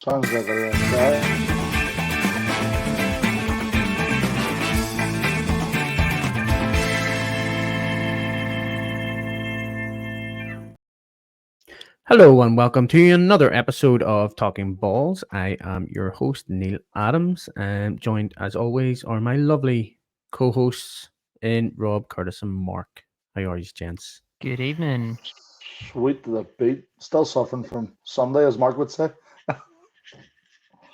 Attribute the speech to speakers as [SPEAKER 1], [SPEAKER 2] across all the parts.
[SPEAKER 1] Sounds like a try.
[SPEAKER 2] Hello and welcome to another episode of Talking Balls. I am your host, Neil Adams, and joined as always are my lovely co-hosts in Rob, Curtis, and Mark. How are you, gents?
[SPEAKER 3] Good evening.
[SPEAKER 1] Sweet to the beat. Still suffering from Sunday, as Mark would say.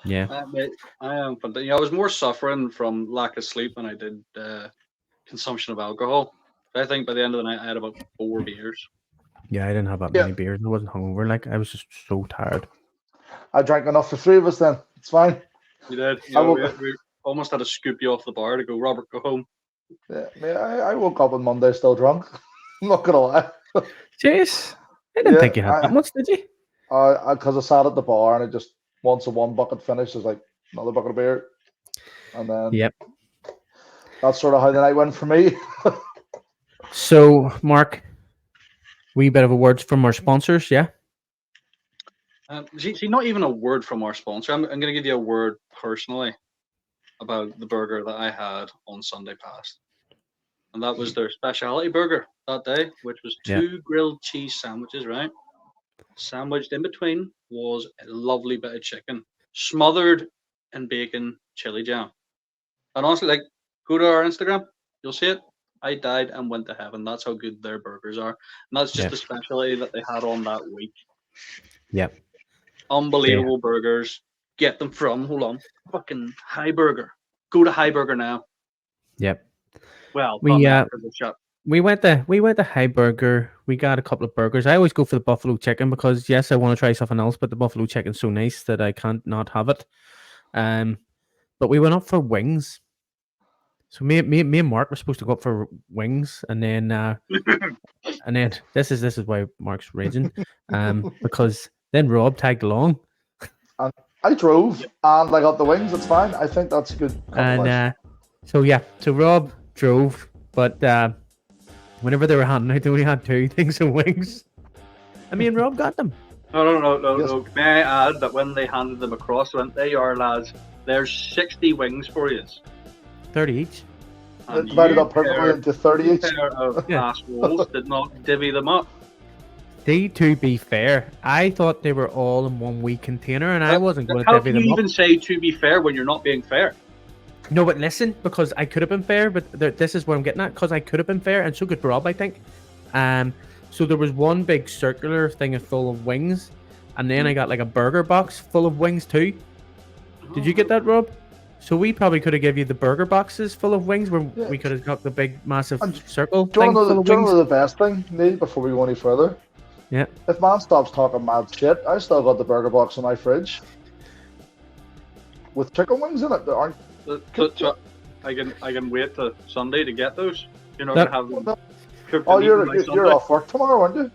[SPEAKER 2] Yeah.
[SPEAKER 4] Mate, I am. I was more suffering from lack of sleep than I did consumption of alcohol. I think by the end of the night, I had about 4 beers.
[SPEAKER 2] Yeah, I didn't have that many beers. I wasn't hungover. I was just so tired.
[SPEAKER 1] I drank enough for 3 of us then. It's fine.
[SPEAKER 4] You did. We almost had to scoop you off the bar to go, Robert, go home.
[SPEAKER 1] Yeah, I woke up on Monday still drunk. I'm not going to lie.
[SPEAKER 2] Jeez. I didn't think you had that much, did you?
[SPEAKER 1] Because I sat at the bar and it just, once a one bucket finished, it was like another bucket of beer. And then that's sort of how the night went for me.
[SPEAKER 2] So, Mark, wee bit of a word from our sponsors, yeah?
[SPEAKER 4] See, not even a word from our sponsor. I'm going to give you a word personally about the burger that I had on Sunday past. And that was their specialty burger that day, which was 2 grilled cheese sandwiches, right? Sandwiched in between was a lovely bit of chicken, smothered in bacon chili jam. And honestly, go to our Instagram, you'll see it. I died and went to heaven. That's how good their burgers are. And that's just the specialty that they had on that week.
[SPEAKER 2] Yep.
[SPEAKER 4] Unbelievable burgers. Get them from, fucking HiBurger. Go to HiBurger now.
[SPEAKER 2] Yep.
[SPEAKER 4] Well,
[SPEAKER 2] we went to HiBurger. We got a couple of burgers. I always go for the buffalo chicken because yes, I want to try something else, but the buffalo chicken's so nice that I can't not have it. But we went up for wings. So me and Mark were supposed to go up for wings, and then this is why Mark's raging, because then Rob tagged along.
[SPEAKER 1] And I drove and I got the wings. It's fine. I think that's a good compromise.
[SPEAKER 2] And so Rob drove, but whenever they were handing out, they only had 2 things of wings. And me and Rob got them.
[SPEAKER 4] No. May I add that when they handed them across, went, "There you are, lads. There's 60 wings for you.
[SPEAKER 2] 30 each.
[SPEAKER 1] And divided up perfectly into 30 each.
[SPEAKER 4] Pair of assholes did not divvy them up.
[SPEAKER 2] To be fair, I thought they were all in one wee container, and I wasn't going to divvy them up.
[SPEAKER 4] How can you even say to be fair when you're not being fair?
[SPEAKER 2] No, but listen, because I could have been fair, but this is what I'm getting at, because I could have been fair, and so could Rob, I think. So there was one big circular thing full of wings, and then I got like a burger box full of wings too. Did you get that, Rob? So we probably could have given you the burger boxes full of wings, where we could have got the big, massive circle thing full of wings.
[SPEAKER 1] Do you know the best thing, Neil, before we go any further?
[SPEAKER 2] Yeah.
[SPEAKER 1] If man stops talking mad shit, I still got the burger box in my fridge with chicken wings in it. That aren't.
[SPEAKER 4] I can wait till Sunday to get those. You're not gonna have them.
[SPEAKER 1] Oh, you're off work tomorrow, aren't you?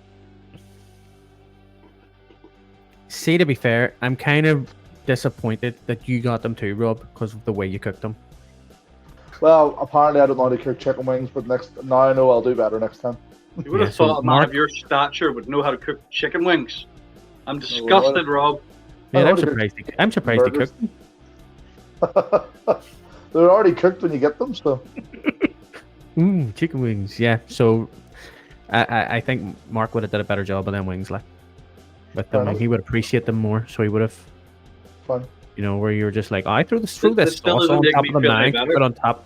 [SPEAKER 2] See, to be fair, I'm kind of disappointed that you got them too, Rob, because of the way you cooked them.
[SPEAKER 1] Well, apparently I don't know how to cook chicken wings, but now I know I'll do better next time.
[SPEAKER 4] You would have thought a man of your stature would know how to cook chicken wings. I'm disgusted, Rob.
[SPEAKER 2] Yeah, I'm surprised he cooked them.
[SPEAKER 1] They're already cooked when you get them, so.
[SPEAKER 2] Chicken wings, yeah. So, I think Mark would have did a better job of them wings, with them. He would appreciate them more, so he would have.
[SPEAKER 1] Fun.
[SPEAKER 2] You know, where you were just like, I throw this sauce on top of the knife, put it on top.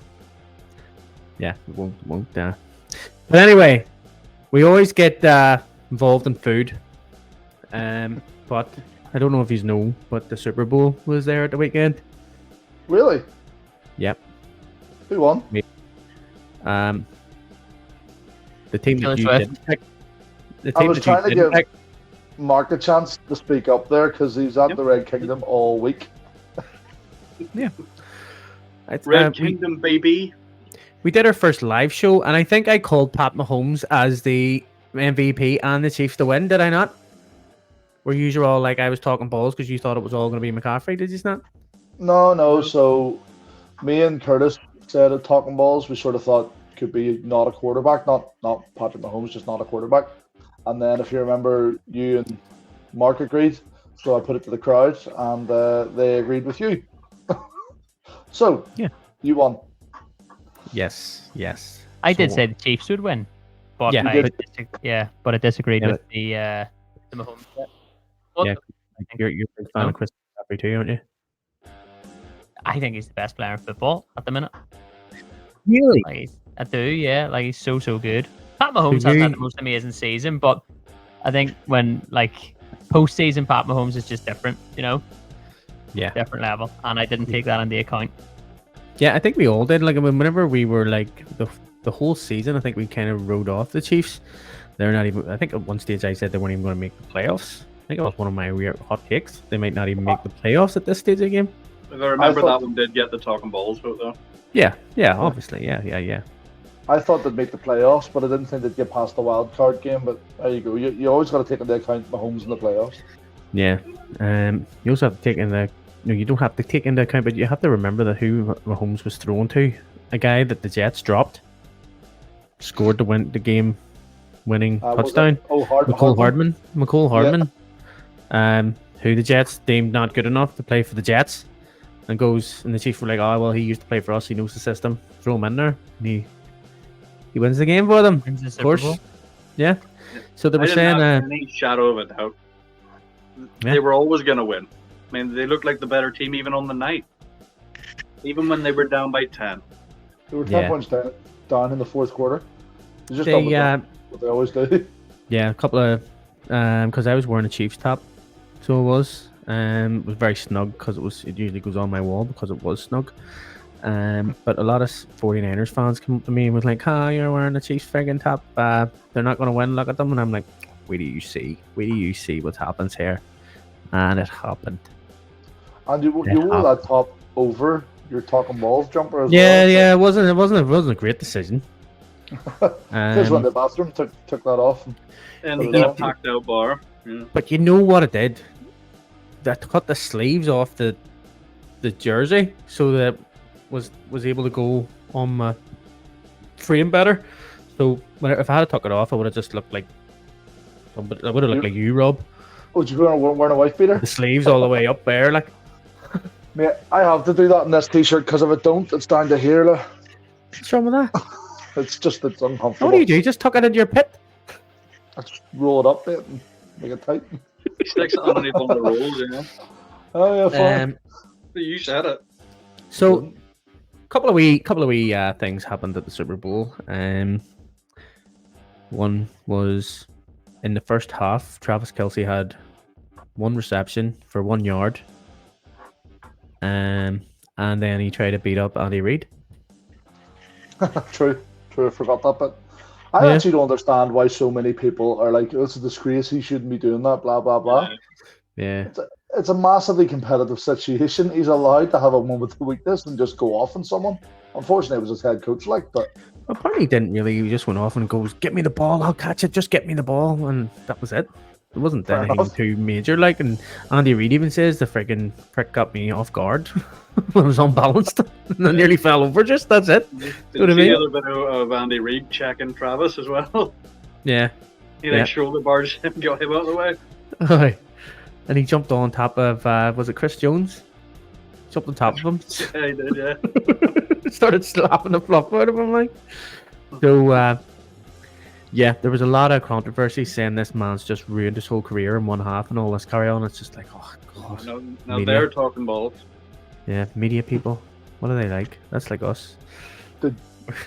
[SPEAKER 2] Yeah, it won't. But anyway, we always get involved in food. But I don't know if you know, but the Super Bowl was there at the weekend.
[SPEAKER 1] Really?
[SPEAKER 2] Yep.
[SPEAKER 1] Who won?
[SPEAKER 2] The team that you didn't pick.
[SPEAKER 1] I was trying to give Mark a chance to speak up there because he's at the Red Kingdom all week.
[SPEAKER 2] Yeah.
[SPEAKER 4] Red Kingdom, baby.
[SPEAKER 2] We did our first live show, and I think I called Pat Mahomes as the MVP and the Chiefs to win, did I not? Were you all like, I was talking balls because you thought it was all going to be McCaffrey, did you not?
[SPEAKER 1] No. So, me and Curtis said at Talkin Balls, we sort of thought could be not a quarterback, not Patrick Mahomes, just not a quarterback. And then if you remember, you and Marc agreed So I put it to the crowd, and they agreed with you. So, you won.
[SPEAKER 2] Yes.
[SPEAKER 3] I did say the Chiefs would win, but but I disagreed with the Mahomes.
[SPEAKER 2] You're a big fan of Chris McCaffrey too, aren't you?
[SPEAKER 3] I think he's the best player in football at the minute.
[SPEAKER 2] Really?
[SPEAKER 3] I do, yeah. Like, he's so good. Pat Mahomes has had the most amazing season, but I think when, like, post-season Pat Mahomes is just different, you know?
[SPEAKER 2] Yeah.
[SPEAKER 3] Different level. And I didn't take that into account.
[SPEAKER 2] Yeah, I think we all did. Like, whenever we were, like, the whole season, I think we kind of rode off the Chiefs. They're not even... I think at one stage I said they weren't even going to make the playoffs. I think it was one of my weird hot takes. They might not even make the playoffs at this stage of the game.
[SPEAKER 4] If I remember, that one did get the Talkin Balls vote, though.
[SPEAKER 2] Yeah, obviously, yeah.
[SPEAKER 1] I thought they'd make the playoffs, but I didn't think they'd get past the wild card game. But there you go. You always got to take into account Mahomes in the playoffs.
[SPEAKER 2] Yeah. You also have to take into... No, you don't have to take into account, but you have to remember that who Mahomes was thrown to. A guy that the Jets dropped. Scored the game-winning touchdown. McCole Hardman. Who the Jets deemed not good enough to play for the Jets. And the Chiefs were like, oh, well, he used to play for us. He knows the system. Throw him in there. And he wins the game for them. Of course. Yeah. So they were saying...
[SPEAKER 4] any shadow of a doubt. They were always going to win. I mean, they looked like the better team even on the night. Even when they were down by 10.
[SPEAKER 1] They were 10 points down in the fourth quarter. They just what they always do.
[SPEAKER 2] Yeah, a couple of... Because I was wearing a Chiefs top. So it was. It was very snug because it usually goes on my wall because it was snug. But a lot of 49ers fans come up to me and was like, you're wearing a Chiefs friggin' top. They're not going to win. Look at them. And I'm like, wait till you see what happens here. And it happened.
[SPEAKER 1] And you wore that top over your Talkin Balls jumper as well.
[SPEAKER 2] Yeah. It wasn't a great decision.
[SPEAKER 1] Just went to the bathroom, took that off.
[SPEAKER 4] And the packed out bar. Yeah.
[SPEAKER 2] But you know what it did? That cut the sleeves off the jersey so that was able to go on my frame better. So if I had took it off, I would have just looked like... I would have looked like you, Rob.
[SPEAKER 1] Oh, did you wearing a wife beater?
[SPEAKER 2] The sleeves all the way up there, like.
[SPEAKER 1] Mate, I have to do that in this t-shirt because if I don't, it's down to here. Like.
[SPEAKER 2] What's wrong with that?
[SPEAKER 1] It's uncomfortable.
[SPEAKER 2] What do? Just tuck it into your pit?
[SPEAKER 1] I just roll it up, mate, and make it tight.
[SPEAKER 4] He sticks it underneath one of the rolls, you know.
[SPEAKER 1] Oh, yeah, fine.
[SPEAKER 4] You said it.
[SPEAKER 2] So, couple of wee things happened at the Super Bowl. One was in the first half, Travis Kelce had one reception for 1 yard. And then he tried to beat up Andy Reid.
[SPEAKER 1] True, I forgot that bit. I actually don't understand why so many people are like, it's a disgrace, he shouldn't be doing that, blah, blah, blah.
[SPEAKER 2] Yeah.
[SPEAKER 1] It's a massively competitive situation. He's allowed to have a moment of weakness and just go off on someone. Unfortunately, it was his head coach, but...
[SPEAKER 2] Apparently he didn't really. He just went off and goes, get me the ball, I'll catch it, just get me the ball. And that was it. It wasn't anything too major, like, and Andy Reid even says the friggin' prick got me off guard when I was unbalanced and I nearly fell over. Just that's it.
[SPEAKER 4] Did you see the other bit of Andy Reid checking Travis as well?
[SPEAKER 2] Yeah.
[SPEAKER 4] He shoulder barged him, got him out of the way.
[SPEAKER 2] Aye. And he jumped on top of was it Chris Jones? Jumped on top of him.
[SPEAKER 4] Yeah, he did. Yeah.
[SPEAKER 2] Started slapping the fluff out of him, like. So. Yeah, there was a lot of controversy saying this man's just ruined his whole career in one half and all this carry on. It's just like, oh god.
[SPEAKER 4] Now they're talking balls.
[SPEAKER 2] Yeah, media people. What are they like? That's like us.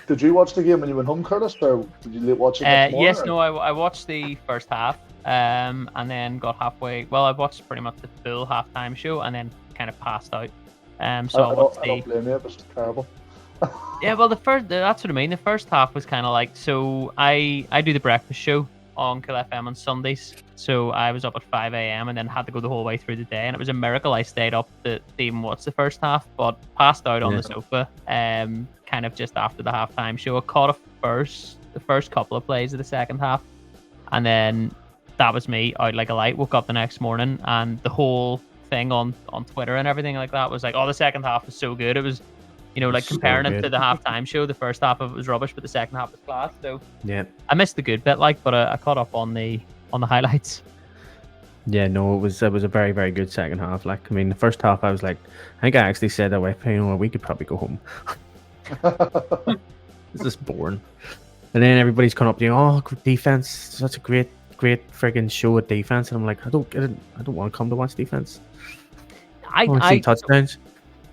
[SPEAKER 1] Did you watch the game when you went home, Curtis, or did you watch it next morning?
[SPEAKER 3] Yes, no, I watched the first half, and then got halfway. Well, I watched pretty much the full halftime show, and then kind of passed out. So I don't
[SPEAKER 1] blame you. It was terrible.
[SPEAKER 3] Yeah, well, that's what I mean. The first half was kind of like, so I do the breakfast show on Kill FM on Sundays, so I was up at 5 a.m. and then had to go the whole way through the day, and it was a miracle I stayed up to even watch the first half, but passed out on the sofa, kind of just after the halftime show. I caught the first couple of plays of the second half, and then that was me out like a light. Woke up the next morning, and the whole thing on Twitter and everything like that was like, oh, the second half was so good. It was, you know, like comparing it to the halftime show, the first half of it was rubbish, but the second half was class. So
[SPEAKER 2] yeah,
[SPEAKER 3] I missed the good bit, but I caught up on the highlights.
[SPEAKER 2] Yeah, no, it was a very, very good second half. Like, I mean, the first half, I was like, I think I actually said that way, we could probably go home. It's just boring. And then everybody's coming up to you, oh, defense, such a great friggin' show of defense. And I'm like, I don't want to come to watch defense. I want to see touchdowns.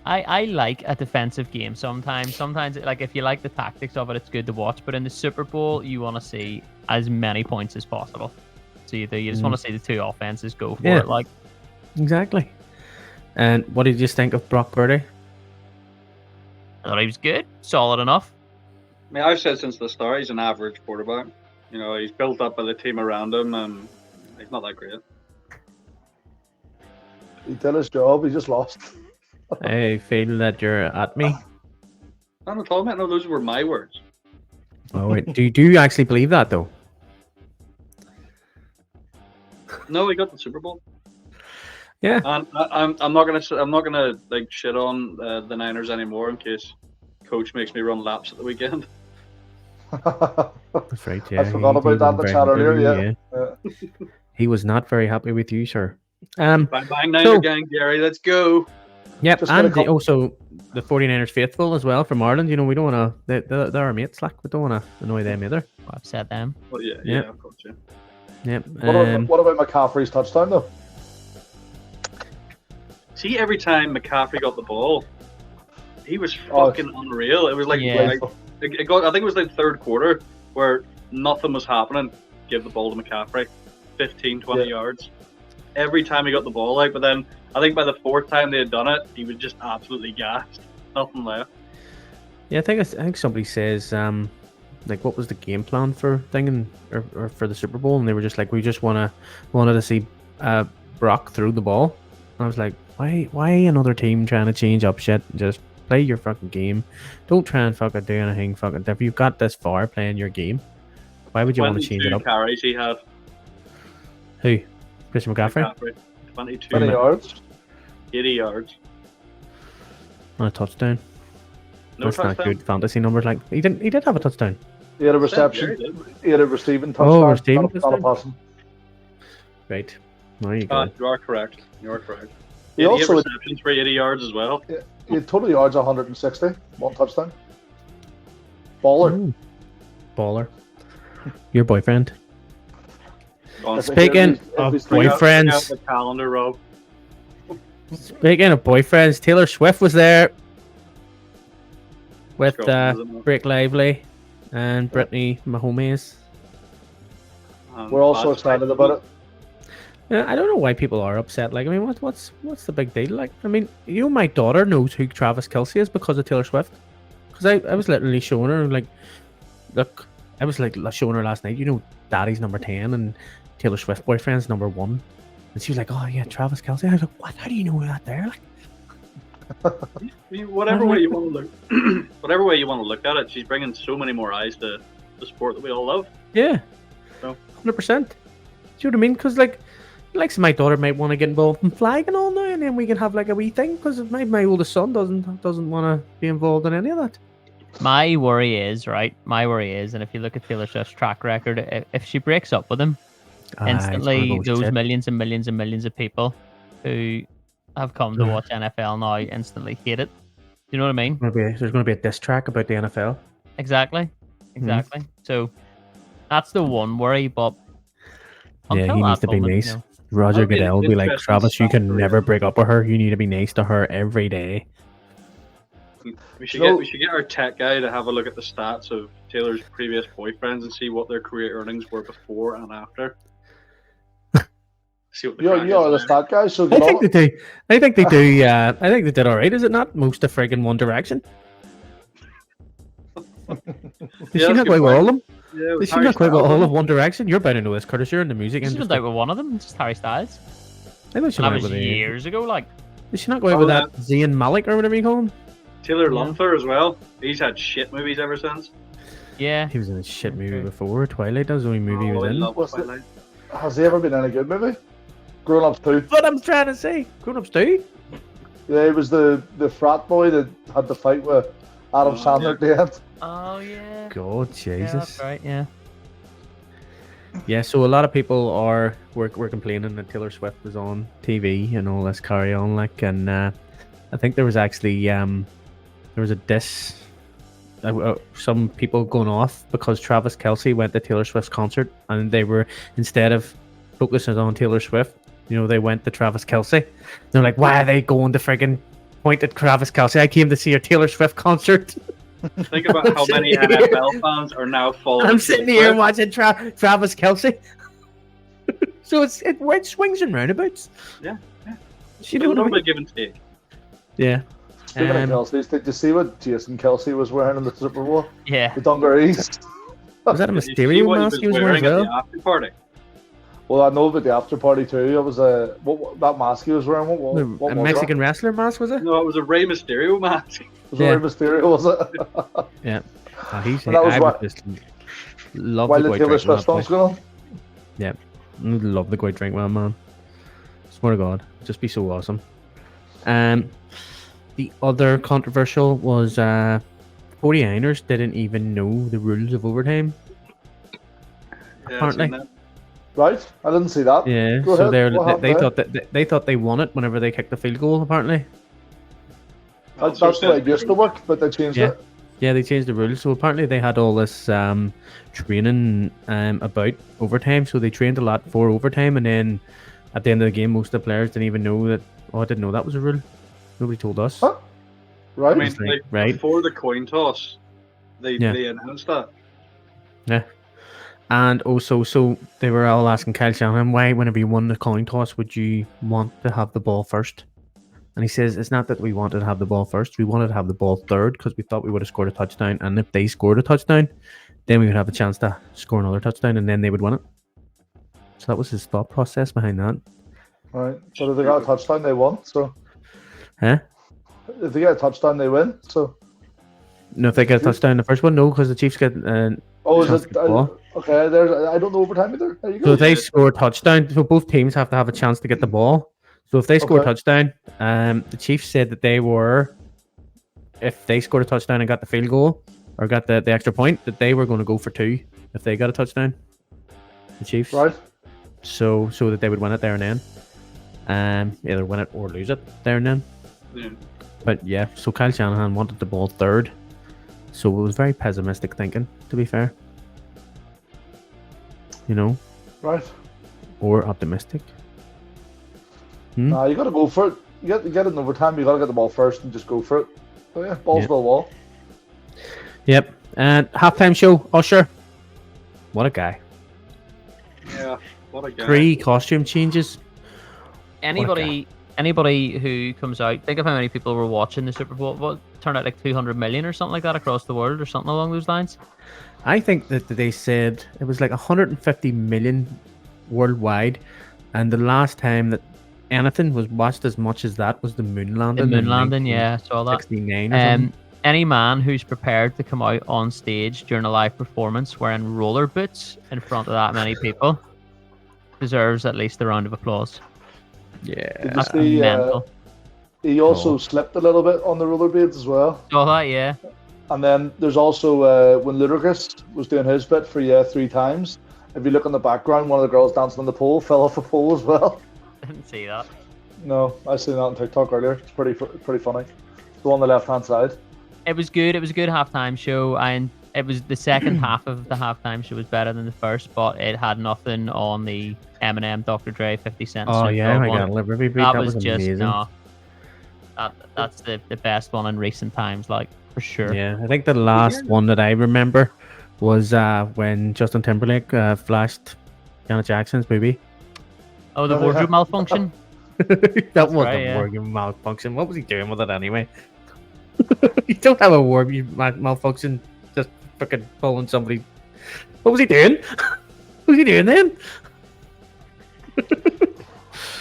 [SPEAKER 3] I like a defensive game sometimes. Sometimes, like, if you like the tactics of it, it's good to watch. But in the Super Bowl, you want to see as many points as possible. So you just want to see the two offenses go for it. Like,
[SPEAKER 2] exactly. And what did you just think of Brock Purdy?
[SPEAKER 3] I thought he was good, solid enough.
[SPEAKER 4] I mean, I've said since the start he's an average quarterback. You know, he's built up by the team around him, and he's not that great.
[SPEAKER 1] He did his job. He just lost.
[SPEAKER 2] I feel that you're at me.
[SPEAKER 4] Not at all, mate. No, those were my words.
[SPEAKER 2] Oh wait, do you actually believe that though?
[SPEAKER 4] No, he got the Super Bowl.
[SPEAKER 2] Yeah.
[SPEAKER 4] And I'm not gonna like shit on the Niners anymore in case Coach makes me run laps at the weekend.
[SPEAKER 2] That's right. Yeah.
[SPEAKER 1] I forgot about that in the chat earlier. Yeah.
[SPEAKER 2] He was not very happy with you, sir.
[SPEAKER 4] Bang bang Niner gang, Gary. Let's go.
[SPEAKER 2] Yep, and also the 49ers faithful as well from Ireland. You know, we don't want to. They're our mates. Like, we don't want to annoy them either.
[SPEAKER 3] Upset them.
[SPEAKER 4] Well, yeah, of course, yeah.
[SPEAKER 2] Yep.
[SPEAKER 1] What about McCaffrey's touchdown though?
[SPEAKER 4] See, every time McCaffrey got the ball, he was fucking unreal. It was like, I think it was like third quarter where nothing was happening. Give the ball to McCaffrey, 15, 20 yards. Every time he got the ball out, but then I think by the fourth time they had done it, he was just absolutely gassed. Nothing left.
[SPEAKER 2] Yeah, I think somebody says like, what was the game plan for or for the Super Bowl, and they were just like, we just wanted to see Brock throw the ball. And I was like, why another team trying to change up shit? Just play your fucking game. Don't try and fucking do anything fucking different. You've got this far playing your game. Why would you want to change it up?
[SPEAKER 4] Carries he had.
[SPEAKER 2] Who? Christian McCaffrey?
[SPEAKER 4] 22
[SPEAKER 1] 20 yards.
[SPEAKER 4] 80 yards.
[SPEAKER 2] On a touchdown.
[SPEAKER 4] No
[SPEAKER 2] That's
[SPEAKER 4] touchdown.
[SPEAKER 2] not good fantasy numbers. Like, he did have a touchdown.
[SPEAKER 1] He had a reception. He had a receiving touchdown.
[SPEAKER 2] Oh, receiving
[SPEAKER 1] not a passing.
[SPEAKER 2] Right. There you go.
[SPEAKER 4] You are correct.
[SPEAKER 1] He
[SPEAKER 4] had
[SPEAKER 1] also
[SPEAKER 4] receptions for 80 yards as well.
[SPEAKER 1] He had total yards 160. One touchdown. Baller.
[SPEAKER 2] Ooh. Baller. Your boyfriend.
[SPEAKER 1] Speaking
[SPEAKER 2] of boyfriends.
[SPEAKER 4] The calendar, Rob.
[SPEAKER 2] Speaking of boyfriends, Taylor Swift was there with Blake Lively and Brittany Mahomes.
[SPEAKER 1] We're also excited about it.
[SPEAKER 2] Yeah, I don't know why people are upset. Like, I mean, what's the big deal? Like, I mean, my daughter knows who Travis Kelce is because of Taylor Swift. Because I was literally showing her, like, look, I was like showing her last night. You know, Daddy's number 10 and Taylor Swift boyfriend's number 1. And she was like, oh yeah, Travis Kelce. I was like, what? How do you know that there?
[SPEAKER 4] Like, whatever way you want to look at it, she's bringing so many more eyes to the sport that we all love.
[SPEAKER 2] Yeah,
[SPEAKER 4] so
[SPEAKER 2] 100%. Do you know what I mean? Because like my daughter might want to get involved in flag and all now, and then we can have like a wee thing. Because my oldest son doesn't want to be involved in any of that.
[SPEAKER 3] My worry is, and if you look at Taylor Swift's track record, if she breaks up with him, instantly those millions and millions and millions of people who have come to watch NFL now instantly hate it. You know what I mean?
[SPEAKER 2] There's going to be a diss track about the NFL.
[SPEAKER 3] Exactly. So that's the one worry, but
[SPEAKER 2] yeah, he needs to be nice. You know, Roger Goodell will be like, Travis, you can never break up with her. You need to be nice to her every day.
[SPEAKER 4] We should get our tech guy to have a look at the stats of Taylor's previous boyfriends and see what their career earnings were before and after. See what
[SPEAKER 1] the stat guy. So
[SPEAKER 2] I think they do. I think they did all right. Is it not? Most of friggin' One Direction. Did she not go out with all of them?
[SPEAKER 4] Yeah,
[SPEAKER 2] did she not go out with all of One Direction? You're bound to know this, Curtis. You're in the music industry.
[SPEAKER 3] She went out with one of them, just Harry Styles.
[SPEAKER 2] I thought she went out with
[SPEAKER 3] years ago. Like,
[SPEAKER 2] did she not go out with that Zayn Malik or whatever you call him?
[SPEAKER 4] Taylor Lunther as well. He's had shit movies ever since.
[SPEAKER 3] Yeah.
[SPEAKER 2] He was in a shit movie before. Twilight, that was the only movie he was
[SPEAKER 1] in. Has he ever been in a good movie? Grown Ups 2.
[SPEAKER 2] What I'm trying to say. Grown Ups 2?
[SPEAKER 1] Yeah, he was the frat boy that had the fight with Adam Sandler at the end.
[SPEAKER 3] Oh, yeah.
[SPEAKER 2] God, Jesus.
[SPEAKER 3] Yeah, that's right, yeah.
[SPEAKER 2] Yeah, so a lot of people were complaining that Taylor Swift was on TV and all this carry on, like, and I think there was actually there was a diss. Some people going off because Travis Kelce went to Taylor Swift's concert and they were, instead of focusing on Taylor Swift, they went to Travis Kelce. They're like, why are they going to friggin' point at Travis Kelce? I came to see a Taylor Swift concert.
[SPEAKER 4] Think about how many NFL fans are now following.
[SPEAKER 2] I'm sitting here watching Travis Kelce. So it swings and roundabouts.
[SPEAKER 4] Yeah.
[SPEAKER 2] You know what I mean?
[SPEAKER 4] Give and take.
[SPEAKER 2] Yeah.
[SPEAKER 1] Speaking of Kelce's, did you see what Jason Kelce was wearing in the Super Bowl?
[SPEAKER 3] Yeah.
[SPEAKER 1] The dungarees.
[SPEAKER 2] Was that a Mysterio mask he was wearing as well?
[SPEAKER 4] At the after party?
[SPEAKER 1] Well, I know about the after party too. It was that mask he was wearing. What
[SPEAKER 2] A
[SPEAKER 1] was
[SPEAKER 2] Mexican
[SPEAKER 1] that?
[SPEAKER 2] wrestler mask, was it?
[SPEAKER 4] No, it was a Rey Mysterio mask.
[SPEAKER 1] Was it Rey Mysterio? Was it?
[SPEAKER 2] Yeah. Just love
[SPEAKER 1] While
[SPEAKER 2] the
[SPEAKER 1] the
[SPEAKER 2] white
[SPEAKER 1] Taylor
[SPEAKER 2] drink.
[SPEAKER 1] Swift song's going on.
[SPEAKER 2] Yeah. Love the white drink, man. Swear to God, just be so awesome. The other controversial was 49ers didn't even know the rules of overtime.
[SPEAKER 4] Yeah,
[SPEAKER 2] Apparently.
[SPEAKER 1] Right, I didn't see that.
[SPEAKER 2] Yeah,
[SPEAKER 1] Go
[SPEAKER 2] so
[SPEAKER 1] ahead.
[SPEAKER 2] they thought they won it whenever they kicked the field goal. Apparently,
[SPEAKER 1] That's the way it used to work, but they changed it.
[SPEAKER 2] Yeah, they changed the rules. So apparently they had all this training about overtime. So they trained a lot for overtime, and then at the end of the game, most of the players didn't even know that. Oh, I didn't know that was a rule. Nobody told us.
[SPEAKER 1] Huh? Right.
[SPEAKER 4] I mean,
[SPEAKER 2] right
[SPEAKER 4] before the coin toss, they announced that.
[SPEAKER 2] Yeah. And also, so they were all asking Kyle Shanahan, why, whenever you won the coin toss, would you want to have the ball first? And he says, it's not that we wanted to have the ball first. We wanted to have the ball third because we thought we would have scored a touchdown. And if they scored a touchdown, then we would have a chance to score another touchdown and then they would win it. So that was his thought process behind that.
[SPEAKER 1] Right. So if they got a touchdown, they won. So.
[SPEAKER 2] Huh?
[SPEAKER 1] If they get a touchdown, they win. So.
[SPEAKER 2] No, if they get a touchdown in the first one, no, because the Chiefs get.
[SPEAKER 1] Is it? Okay, I don't know overtime either. There you go.
[SPEAKER 2] So if they score a touchdown, so both teams have to have a chance to get the ball. So if they score a touchdown, the Chiefs said that they were, if they scored a touchdown and got the field goal or got the extra point, that they were going to go for 2 if they got a touchdown. The Chiefs.
[SPEAKER 1] Right.
[SPEAKER 2] So that they would win it there and then. Either win it or lose it there and then.
[SPEAKER 4] Yeah.
[SPEAKER 2] But yeah, so Kyle Shanahan wanted the ball third. So it was very pessimistic thinking, to be fair.
[SPEAKER 1] Right.
[SPEAKER 2] Or optimistic.
[SPEAKER 1] Nah, you got to go for it. You get it in overtime. You got to get the ball first and just go for it. So yeah, balls to the wall.
[SPEAKER 2] Yep. And halftime show, Usher. What a guy.
[SPEAKER 4] Yeah, what a guy.
[SPEAKER 2] 3 costume changes.
[SPEAKER 3] Anybody who comes out, think of how many people were watching the Super Bowl. What turned out like 200 million or something like that across the world or something along those lines.
[SPEAKER 2] I think that they said it was like 150 million worldwide, and the last time that anything was watched as much as that was the moon landing.
[SPEAKER 3] The moon landing, yeah, saw that.
[SPEAKER 2] 69 or something.
[SPEAKER 3] Any man who's prepared to come out on stage during a live performance wearing roller boots in front of that many people deserves at least a round of applause.
[SPEAKER 2] Yeah,
[SPEAKER 3] that's mental.
[SPEAKER 1] He also slipped a little bit on the rollerblades as well.
[SPEAKER 3] Oh, that, yeah.
[SPEAKER 1] And then there's also when Ludacris was doing his bit for 3 times. If you look in the background, one of the girls dancing on the pole fell off a pole as well.
[SPEAKER 3] Didn't see that.
[SPEAKER 1] No, I seen that on TikTok earlier. It's pretty funny. The one on the left hand side.
[SPEAKER 3] It was good. It was a good halftime show, and it was the second half of the halftime show was better than the first, but it had nothing on the Eminem, Dr. Dre, 50 Cent.
[SPEAKER 2] Oh yeah, I got Liberty Beat. That was just amazing.
[SPEAKER 3] No. That's the best one in recent times, like for sure.
[SPEAKER 2] Yeah, I think the last one that I remember was when Justin Timberlake flashed Janet Jackson's Baby.
[SPEAKER 3] Oh, the wardrobe malfunction.
[SPEAKER 2] That wasn't a wardrobe malfunction. What was he doing with it anyway? You don't have a wardrobe malfunction just fucking pulling somebody. What was he doing? What was he doing then?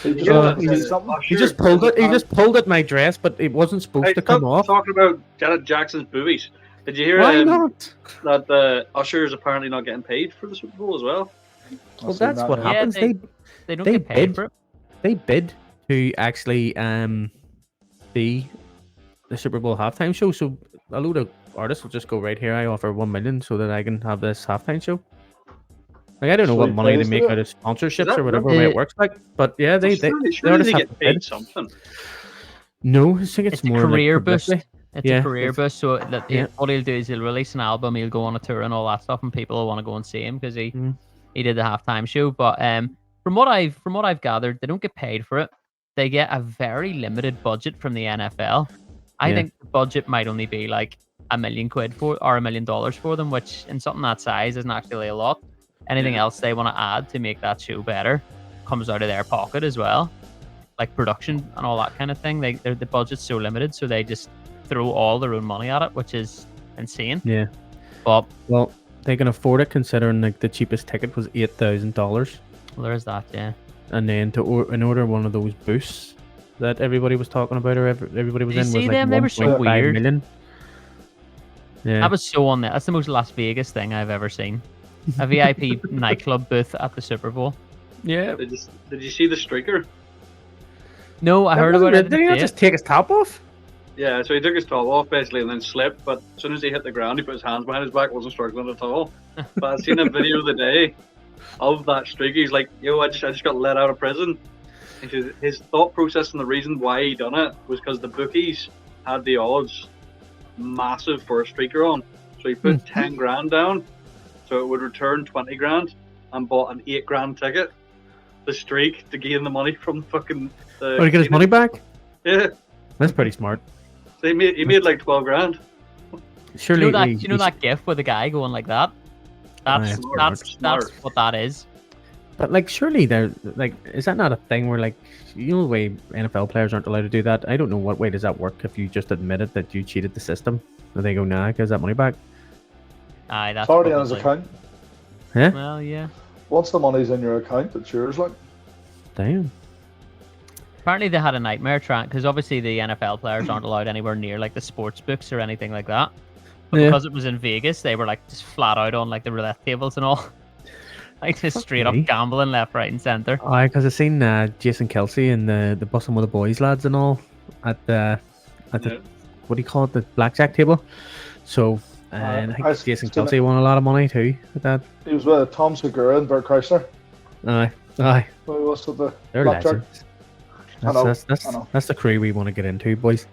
[SPEAKER 2] He just pulled it. He just pulled at my dress, but it wasn't supposed to come off.
[SPEAKER 4] Talking about Janet Jackson's boobies. Did you hear that the Usher is apparently not getting paid for the Super Bowl as well?
[SPEAKER 2] Well, that's what happens.
[SPEAKER 3] They don't get paid for it.
[SPEAKER 2] They bid to actually be the Super Bowl halftime show. So a load of artists will just go right here. I offer $1 million so that I can have this halftime show. Like, I don't know what
[SPEAKER 1] Sweet
[SPEAKER 2] money they
[SPEAKER 1] place,
[SPEAKER 2] make
[SPEAKER 1] isn't
[SPEAKER 2] out
[SPEAKER 1] it?
[SPEAKER 2] of sponsorships
[SPEAKER 4] that
[SPEAKER 2] or whatever
[SPEAKER 4] right?
[SPEAKER 2] way it works. Like, but yeah, they
[SPEAKER 4] Surely
[SPEAKER 2] artists
[SPEAKER 4] they
[SPEAKER 2] have
[SPEAKER 4] get
[SPEAKER 2] to bid.
[SPEAKER 4] paid something.
[SPEAKER 2] No, I think it's
[SPEAKER 3] It's a
[SPEAKER 2] more
[SPEAKER 3] career
[SPEAKER 2] like
[SPEAKER 3] boost.
[SPEAKER 2] publicity.
[SPEAKER 3] It's
[SPEAKER 2] Yeah,
[SPEAKER 3] a career
[SPEAKER 2] it's-
[SPEAKER 3] boost. So that
[SPEAKER 2] yeah.
[SPEAKER 3] what he'll do is he'll release an album, he'll go on a tour and all that stuff, and people will want to go and see him because he did the halftime show. But from what I've gathered, they don't get paid for it. They get a very limited budget from the NFL. I think the budget might only be like £1 million or $1 million for them, which in something that size isn't actually a lot. Anything else they want to add to make that show better comes out of their pocket as well, like production and all that kind of thing. The budget's so limited, so they just throw all their own money at it, which is insane.
[SPEAKER 2] Yeah.
[SPEAKER 3] But
[SPEAKER 2] well, they can afford it considering like the cheapest ticket was $8,000.
[SPEAKER 3] Well, there is that, yeah.
[SPEAKER 2] And then in order one of those boosts that everybody was talking about or everybody was
[SPEAKER 3] Did
[SPEAKER 2] in
[SPEAKER 3] you
[SPEAKER 2] was
[SPEAKER 3] see
[SPEAKER 2] like
[SPEAKER 3] them? They were so
[SPEAKER 2] 1.5
[SPEAKER 3] weird.
[SPEAKER 2] million. Yeah.
[SPEAKER 3] That was so on there. That's the most Las Vegas thing I've ever seen. A VIP nightclub booth at the Super Bowl.
[SPEAKER 2] Yeah.
[SPEAKER 4] Did you see the streaker?
[SPEAKER 3] No, I heard about it.
[SPEAKER 2] Did he not just take his top off?
[SPEAKER 4] Yeah, so he took his top off basically and then slipped, but as soon as he hit the ground, he put his hands behind his back, wasn't struggling at all. But I seen a video the day of that streaker. He's like, "Yo, I just got let out of prison." His thought process and the reason why he done it was because the bookies had the odds massive for a streaker on, so he put 10 grand down, so it would return 20 grand, and bought an 8 grand ticket, the streak, to gain the money from fucking.
[SPEAKER 2] To get his money back?
[SPEAKER 4] Yeah,
[SPEAKER 2] That's pretty smart.
[SPEAKER 4] so he made like 12 grand.
[SPEAKER 2] Surely,
[SPEAKER 3] Do you know that gif with the guy going like that? That's
[SPEAKER 4] Smart.
[SPEAKER 3] what that is.
[SPEAKER 2] But like, surely they're like, is that not a thing where like, you know, the way NFL players aren't allowed to do that? I don't know what way does that work if you just admitted that you cheated the system, and they go, nah, gives that money back.
[SPEAKER 3] Aye, that's
[SPEAKER 1] It's already on his
[SPEAKER 3] probably-
[SPEAKER 1] account.
[SPEAKER 2] Yeah.
[SPEAKER 3] Well, yeah.
[SPEAKER 1] Once the money's in your account, it's yours. Like,
[SPEAKER 2] Damn.
[SPEAKER 3] Apparently they had a nightmare trying, because obviously the NFL players aren't allowed anywhere near like the sports books or anything like that. But
[SPEAKER 2] Yeah.
[SPEAKER 3] because it was in Vegas, they were like just flat out on like the roulette tables and all. Like just straight up
[SPEAKER 2] me.
[SPEAKER 3] gambling left, right, and center.
[SPEAKER 2] Aye, because I seen Jason Kelce and the Bussin' with the Boys lads and all at the
[SPEAKER 4] Yeah.
[SPEAKER 2] what do you call it, the blackjack table. So and I
[SPEAKER 1] I
[SPEAKER 2] think Jason
[SPEAKER 1] seen
[SPEAKER 2] Kelce won a lot of money too at that.
[SPEAKER 1] he was with Tom Segura and Bert Kreischer.
[SPEAKER 2] Aye,
[SPEAKER 1] Who was with the
[SPEAKER 2] they're
[SPEAKER 1] blackjack.
[SPEAKER 2] legends.
[SPEAKER 1] I know,
[SPEAKER 2] That's
[SPEAKER 1] I know.
[SPEAKER 2] that's the crew we want to get into, boys.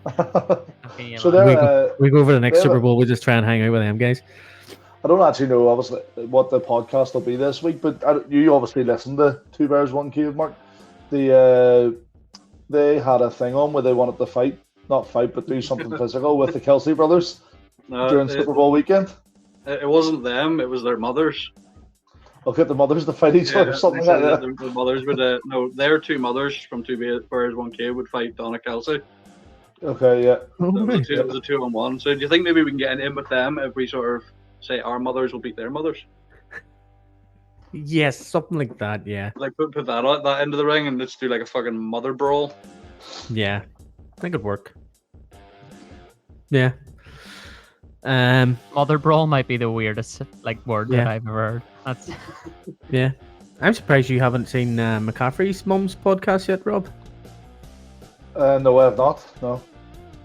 [SPEAKER 3] Okay, yeah,
[SPEAKER 1] So
[SPEAKER 3] man.
[SPEAKER 1] they're,
[SPEAKER 2] We go over the next
[SPEAKER 1] they're-
[SPEAKER 2] Super Bowl. We just try and hang out with them guys.
[SPEAKER 1] I don't actually know obviously what the podcast will be this week, but you obviously listened to Two Bears One Cave, Mark. They had a thing on where they wanted to not fight, but do something physical with the Kelce brothers
[SPEAKER 4] No,
[SPEAKER 1] during Super Bowl weekend.
[SPEAKER 4] it wasn't them; it was their mothers.
[SPEAKER 1] I'll get the mothers to fight each other, something
[SPEAKER 4] they
[SPEAKER 1] like
[SPEAKER 4] said
[SPEAKER 1] that.
[SPEAKER 4] The mothers would no, their two mothers from Two Bears One Cave would fight Donna Kelce.
[SPEAKER 1] Okay, yeah.
[SPEAKER 4] It was a 2-on-1. So do you think maybe we can get in with them if we sort of say our mothers will beat their mothers?
[SPEAKER 2] Yes, something like that. Yeah,
[SPEAKER 4] Like put that into the ring and let's do like a fucking mother brawl.
[SPEAKER 2] yeah, I think it'd work. Yeah.
[SPEAKER 3] Mother brawl might be the weirdest like word that
[SPEAKER 2] Yeah.
[SPEAKER 3] I've ever heard. That's
[SPEAKER 2] Yeah. I'm surprised you haven't seen McCaffrey's mum's podcast yet, Rob.
[SPEAKER 1] No, I have not. No.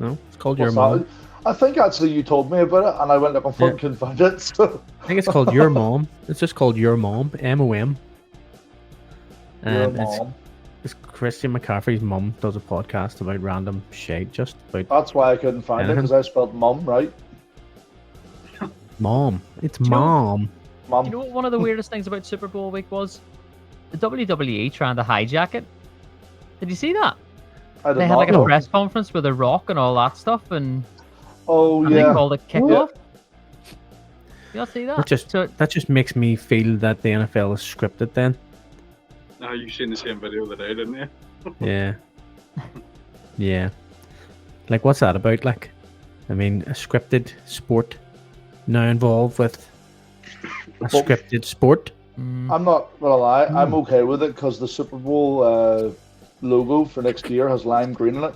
[SPEAKER 2] No, it's called Your
[SPEAKER 1] What's
[SPEAKER 2] Mom.
[SPEAKER 1] that? I think actually you told me about it, and I went looking for it and couldn't find it. So.
[SPEAKER 2] I think it's called Your Mom. It's just called Your Mom, MOM.
[SPEAKER 1] Your
[SPEAKER 2] It's
[SPEAKER 1] mom.
[SPEAKER 2] Christian McCaffrey's mum does a podcast about random shit, just about
[SPEAKER 1] That's why I couldn't find it,
[SPEAKER 2] Anything?
[SPEAKER 1] because I spelled mum right.
[SPEAKER 2] mom. It's
[SPEAKER 3] you know-
[SPEAKER 2] mom.
[SPEAKER 1] Mum.
[SPEAKER 3] You know what one of the weirdest things about Super Bowl week was? The WWE trying to hijack it. Did you see that?
[SPEAKER 1] I did
[SPEAKER 3] They had
[SPEAKER 1] not
[SPEAKER 3] like a
[SPEAKER 1] know.
[SPEAKER 3] press conference with The Rock and all that stuff, and
[SPEAKER 1] Oh,
[SPEAKER 3] they
[SPEAKER 1] yeah.
[SPEAKER 3] called it kickoff. You not see that?
[SPEAKER 2] That just makes me feel that the NFL is scripted then.
[SPEAKER 4] Now you've seen the same video the day, didn't you?
[SPEAKER 2] Yeah. Yeah. Like, what's that about? Like, I mean, a scripted sport now involved with a scripted sport.
[SPEAKER 1] I'm not gonna lie, I'm okay with it because the Super Bowl logo for next year has lime green in it.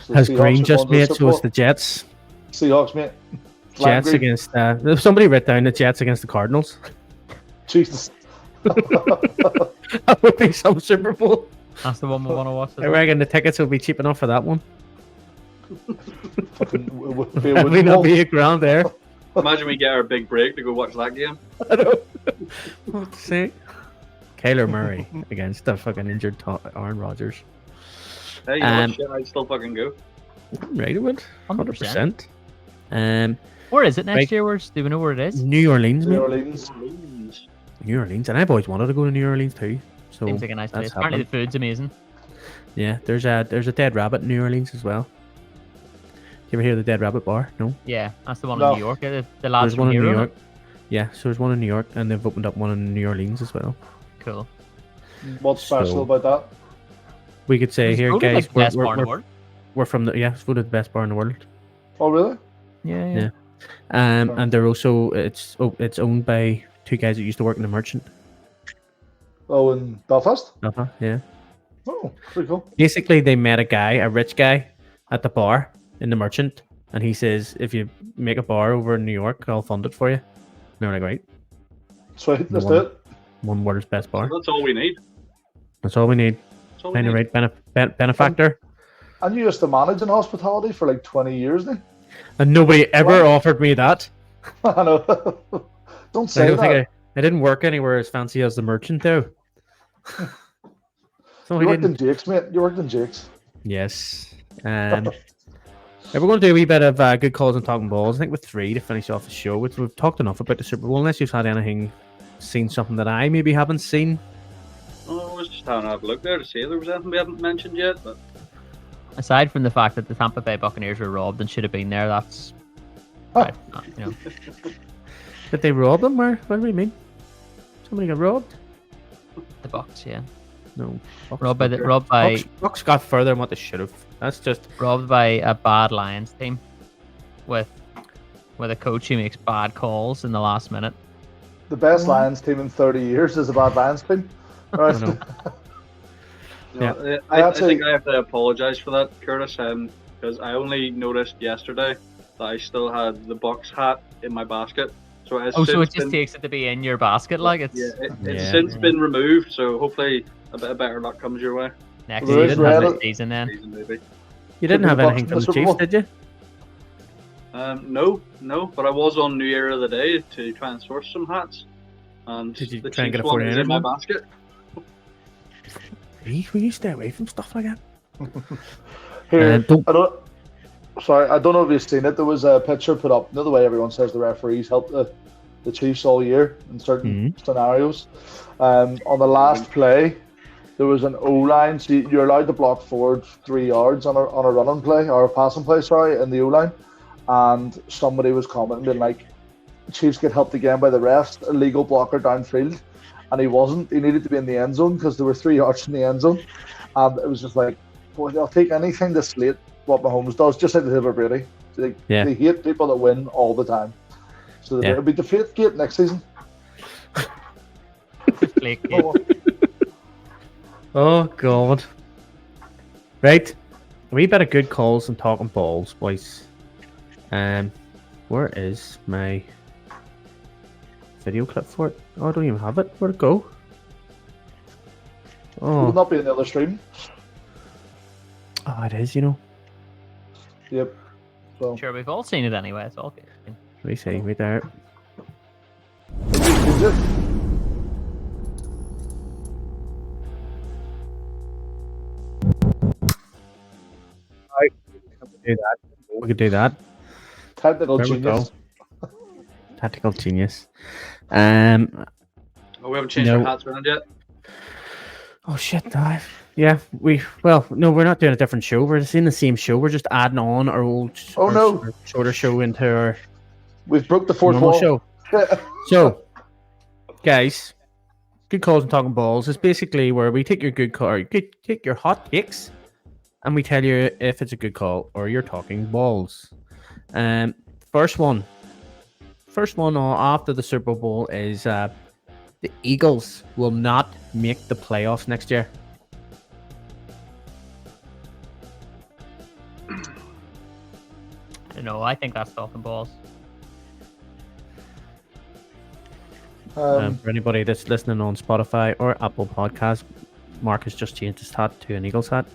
[SPEAKER 1] So the
[SPEAKER 2] Has
[SPEAKER 1] Seahawks
[SPEAKER 2] green
[SPEAKER 1] are
[SPEAKER 2] just
[SPEAKER 1] going to the
[SPEAKER 2] made,
[SPEAKER 1] Super
[SPEAKER 2] so it's
[SPEAKER 1] Bowl.
[SPEAKER 2] the Jets.
[SPEAKER 1] Seahawks, mate. It's lime
[SPEAKER 2] Jets
[SPEAKER 1] green.
[SPEAKER 2] against. Somebody wrote down the Jets against the Cardinals.
[SPEAKER 1] Jesus.
[SPEAKER 2] That would be some Super Bowl.
[SPEAKER 3] That's the one we want to watch.
[SPEAKER 2] I reckon the tickets will be cheap enough for that one.
[SPEAKER 1] Fucking be a
[SPEAKER 2] Probably
[SPEAKER 1] wooden
[SPEAKER 2] not
[SPEAKER 1] wall.
[SPEAKER 2] be a grand there.
[SPEAKER 4] Imagine we get our big break to go watch that game.
[SPEAKER 1] I know.
[SPEAKER 2] What to say? Kyler Murray against the fucking injured Aaron Rodgers.
[SPEAKER 4] Hey, you know what, shit, I'd still fucking go.
[SPEAKER 2] Right, it would. 100%.
[SPEAKER 3] Where is it next
[SPEAKER 2] Right.
[SPEAKER 3] year? Do we know where it is?
[SPEAKER 2] New Orleans,
[SPEAKER 1] New
[SPEAKER 2] mate.
[SPEAKER 1] Orleans.
[SPEAKER 2] New Orleans, and I've always wanted to go to New Orleans too. So
[SPEAKER 3] Seems like a nice place.
[SPEAKER 2] that's
[SPEAKER 3] Apparently
[SPEAKER 2] happening.
[SPEAKER 3] the food's amazing.
[SPEAKER 2] Yeah, there's a Dead Rabbit in New Orleans as well. You ever hear of the Dead Rabbit bar? No.
[SPEAKER 3] Yeah, that's the one
[SPEAKER 1] No.
[SPEAKER 3] in New York. The lads
[SPEAKER 2] There's
[SPEAKER 3] from
[SPEAKER 2] one in
[SPEAKER 3] Hero.
[SPEAKER 2] New York. Yeah, so there's one in New York, and they've opened up one in New Orleans as well.
[SPEAKER 3] Cool.
[SPEAKER 1] What's special
[SPEAKER 2] So-
[SPEAKER 1] about that?
[SPEAKER 2] We could say
[SPEAKER 3] It's
[SPEAKER 2] here,
[SPEAKER 3] voted,
[SPEAKER 2] guys,
[SPEAKER 3] like, the best bar in the world.
[SPEAKER 2] we're from the it's voted the best bar in the world.
[SPEAKER 1] Oh, really?
[SPEAKER 3] Yeah.
[SPEAKER 2] Yeah.
[SPEAKER 1] Sure.
[SPEAKER 2] And they're also it's owned by two guys that used to work in the Merchant.
[SPEAKER 1] Oh, in Belfast?
[SPEAKER 2] Yeah.
[SPEAKER 1] Oh, pretty cool.
[SPEAKER 2] Basically, they met a rich guy, at the bar in the Merchant, and he says, "If you make a bar over in New York, I'll fund it for you." And they're like, "Right,
[SPEAKER 1] Sweet, let's
[SPEAKER 2] One.
[SPEAKER 1] do it.
[SPEAKER 2] one world's best bar.
[SPEAKER 4] That's all we need.
[SPEAKER 2] That's all we need.
[SPEAKER 4] That's all we
[SPEAKER 2] Find the
[SPEAKER 4] need.
[SPEAKER 2] right benefactor."
[SPEAKER 1] And you used to manage in hospitality for like 20 years now.
[SPEAKER 2] And nobody ever offered me that.
[SPEAKER 1] I know. Don't
[SPEAKER 2] I
[SPEAKER 1] say
[SPEAKER 2] don't
[SPEAKER 1] that.
[SPEAKER 2] think I didn't work anywhere as fancy as the Merchant, though. So
[SPEAKER 1] You
[SPEAKER 2] I
[SPEAKER 1] worked
[SPEAKER 2] didn't.
[SPEAKER 1] in Jake's, mate. You worked in Jake's.
[SPEAKER 2] Yes. Yeah, we're going to do a wee bit of good calls and talking balls. I think with 3 to finish off the show. We've talked enough about the Super Bowl, unless you've had seen something that I maybe haven't seen.
[SPEAKER 4] Oh, I was just having a look there to see if there was anything we haven't mentioned yet. But
[SPEAKER 3] Aside from the fact that the Tampa Bay Buccaneers were robbed and should have been there, that's
[SPEAKER 1] Huh.
[SPEAKER 2] Did they rob them? What do we mean? Somebody got robbed?
[SPEAKER 3] the Bucks. Yeah,
[SPEAKER 2] No.
[SPEAKER 3] Bucks
[SPEAKER 2] got further than what they should have. That's just
[SPEAKER 3] robbed by a bad Lions team with a coach who makes bad calls in the last minute.
[SPEAKER 1] The best Lions team in 30 years is a bad Lions team. Right.
[SPEAKER 2] I know.
[SPEAKER 4] you know,
[SPEAKER 2] Yeah.
[SPEAKER 4] I think I have to apologise for that, Curtis, because I only noticed yesterday that I still had the Bucks hat in my basket. So it's
[SPEAKER 3] So it
[SPEAKER 4] since
[SPEAKER 3] just
[SPEAKER 4] been,
[SPEAKER 3] takes it to be in your basket, like it's
[SPEAKER 4] it's
[SPEAKER 2] Yeah.
[SPEAKER 4] since been removed. So hopefully a bit of better luck comes your way.
[SPEAKER 3] next
[SPEAKER 1] There is
[SPEAKER 3] season. Have
[SPEAKER 1] red-
[SPEAKER 3] this season then.
[SPEAKER 4] Season, maybe.
[SPEAKER 2] You didn't
[SPEAKER 1] Could
[SPEAKER 2] have
[SPEAKER 1] be the
[SPEAKER 2] anything
[SPEAKER 1] Bucks
[SPEAKER 2] from the
[SPEAKER 1] in the Super
[SPEAKER 2] Chiefs, did you?
[SPEAKER 4] No, but I was on New Year of the Day to try and source some hats. And
[SPEAKER 2] Did you
[SPEAKER 4] the
[SPEAKER 2] try and get
[SPEAKER 4] Chiefs
[SPEAKER 2] a
[SPEAKER 4] one is in my
[SPEAKER 2] 49er one?
[SPEAKER 4] basket.
[SPEAKER 2] Will you stay away from stuff like that?
[SPEAKER 1] Here,
[SPEAKER 2] don't-
[SPEAKER 1] I don't know if you've seen it. There was a picture put up. The way everyone says the referees helped the Chiefs all year in certain scenarios. On the last play, there was an O-line. So you're allowed to block forward 3 yards on a running play or a passing play, in the O-line. And somebody was commenting like, Chiefs get helped again by the refs, illegal blocker downfield. And he wasn't. He needed to be in the end zone because there were 3 yards from the end zone. And it was just like, boy, they'll take anything to slate what Mahomes does, just like they did with Brady. They hate people that win all the time. So it'll be deflate gate next season.
[SPEAKER 3] Flake gate.
[SPEAKER 2] Oh, God. Right. A wee bit of good calls and talking balls, boys. Where is my video clip for it? Oh, I don't even have it. Where'd it go?
[SPEAKER 1] Will
[SPEAKER 2] Oh,
[SPEAKER 1] not be in the other stream.
[SPEAKER 2] it is, you know.
[SPEAKER 1] Yep. So
[SPEAKER 3] Sure, we've all seen it anyway. It's all good.
[SPEAKER 2] Let me see, right there.
[SPEAKER 1] is it?
[SPEAKER 2] We could do that.
[SPEAKER 1] Technical
[SPEAKER 2] There we
[SPEAKER 1] genius.
[SPEAKER 2] go. Tactical genius.
[SPEAKER 4] Oh, we haven't changed
[SPEAKER 2] No.
[SPEAKER 4] our hats around yet.
[SPEAKER 2] Oh shit, dive. Yeah, no, we're not doing a different show. We're just in the same show. We're just adding on our old,
[SPEAKER 1] Oh,
[SPEAKER 2] our
[SPEAKER 1] no.
[SPEAKER 2] shorter show into our
[SPEAKER 1] We've broke the fourth
[SPEAKER 2] normal
[SPEAKER 1] wall.
[SPEAKER 2] show. So, guys, good calls and talking balls is basically where we take your take your hot takes, and we tell you if it's a good call or you're talking balls. First one after the Super Bowl is the Eagles will not make the playoffs next year.
[SPEAKER 3] No, I think that's talking balls.
[SPEAKER 2] For anybody that's listening on Spotify or Apple Podcast, Marc has just changed his hat to an Eagles hat.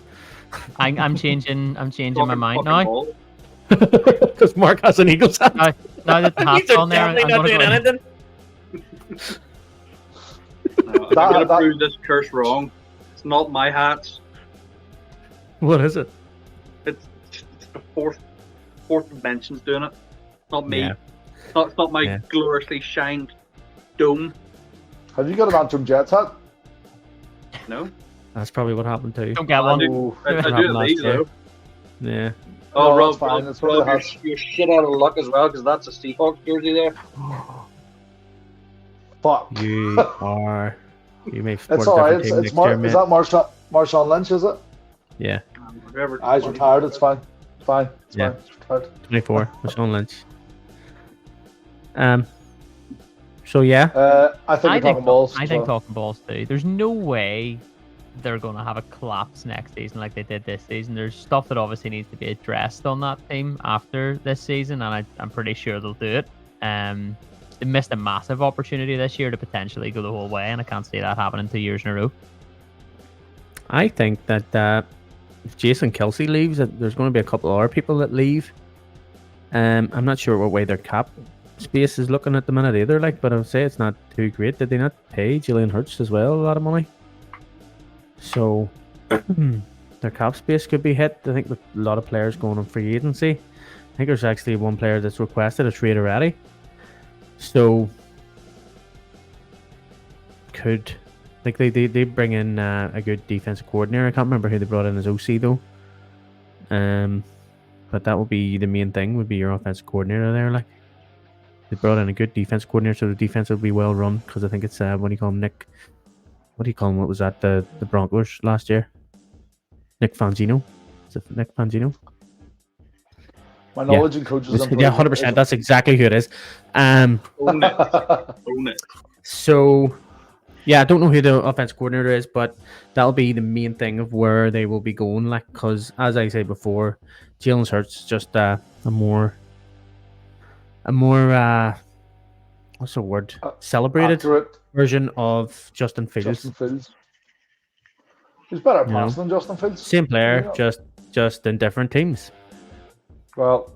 [SPEAKER 3] I'm changing my
[SPEAKER 4] Talking
[SPEAKER 3] mind
[SPEAKER 4] fucking
[SPEAKER 3] now.
[SPEAKER 4] ball.
[SPEAKER 2] Because Mark has an Eagles hat.
[SPEAKER 3] Now that the hat's
[SPEAKER 2] These are
[SPEAKER 3] on there, I'm
[SPEAKER 2] definitely not
[SPEAKER 3] gonna
[SPEAKER 2] doing
[SPEAKER 3] go in.
[SPEAKER 2] anything.
[SPEAKER 4] I'm gonna prove this curse wrong. It's not my hats.
[SPEAKER 2] What is it?
[SPEAKER 4] It's the fourth dimension's doing it. Not me.
[SPEAKER 2] Yeah.
[SPEAKER 4] It's not my gloriously shined dome.
[SPEAKER 1] Have you got an Antrim Jets hat?
[SPEAKER 4] No.
[SPEAKER 2] That's probably what happened too.
[SPEAKER 3] Don't get one.
[SPEAKER 4] I do at these though.
[SPEAKER 2] Yeah.
[SPEAKER 4] Oh,
[SPEAKER 1] No,
[SPEAKER 4] Rob,
[SPEAKER 1] it's fine.
[SPEAKER 4] Rob,
[SPEAKER 1] It's one of the
[SPEAKER 4] Rob,
[SPEAKER 1] hats.
[SPEAKER 4] you're shit out of luck as well because that's a Seahawks jersey there.
[SPEAKER 1] Fuck.
[SPEAKER 2] You are. You may support
[SPEAKER 1] It's
[SPEAKER 2] a
[SPEAKER 1] alright.
[SPEAKER 2] different
[SPEAKER 1] It's
[SPEAKER 2] team next year,
[SPEAKER 1] is
[SPEAKER 2] mate.
[SPEAKER 1] that Marshawn Lynch, is it?
[SPEAKER 2] Yeah.
[SPEAKER 1] He's retired. It's fine. It's fine. It's
[SPEAKER 2] Yeah.
[SPEAKER 1] fine. It's retired.
[SPEAKER 2] 24. Marshawn Lynch. So yeah.
[SPEAKER 1] I think we're talking balls.
[SPEAKER 3] I think Talkin Balls too. There's no way they're going to have a collapse next season like they did this season. There's stuff that obviously needs to be addressed on that team after this season, and I'm pretty sure they'll do it. They missed a massive opportunity this year to potentially go the whole way, and I can't see that happening 2 years in a row.
[SPEAKER 2] I think that if Jason Kelce leaves, that there's going to be a couple of other people that leave. I'm not sure what way their cap space is looking at the minute either. But I would say it's not too great. Did they not pay Jalen Hurts as well a lot of money? So their cap space could be hit. I think with a lot of players going on free agency. I think there's actually one player that's requested a trade already. So could they bring in a good defensive coordinator. I can't remember who they brought in as OC though. But that would be the main thing. Would be your offensive coordinator there. They brought in a good defense coordinator, so the defense will be well run. Because I think it's what do you call him, Nick? What do you call him? What was that? The Broncos last year? Nick Fangino. Is it Nick Fangino?
[SPEAKER 1] My knowledge and coaches.
[SPEAKER 2] Yeah, 100%. That's exactly who it is.
[SPEAKER 4] Own it. Own it.
[SPEAKER 2] So, yeah, I don't know who the offense coordinator is, but that'll be the main thing of where they will be going. Because as I said before, Jalen Hurts just a more what's the word? Celebrated
[SPEAKER 1] accurate
[SPEAKER 2] version of Justin Fields.
[SPEAKER 1] Justin Fields. He's better at passing than Justin Fields.
[SPEAKER 2] Same player,
[SPEAKER 1] Yeah.
[SPEAKER 2] just in different teams.
[SPEAKER 1] Well,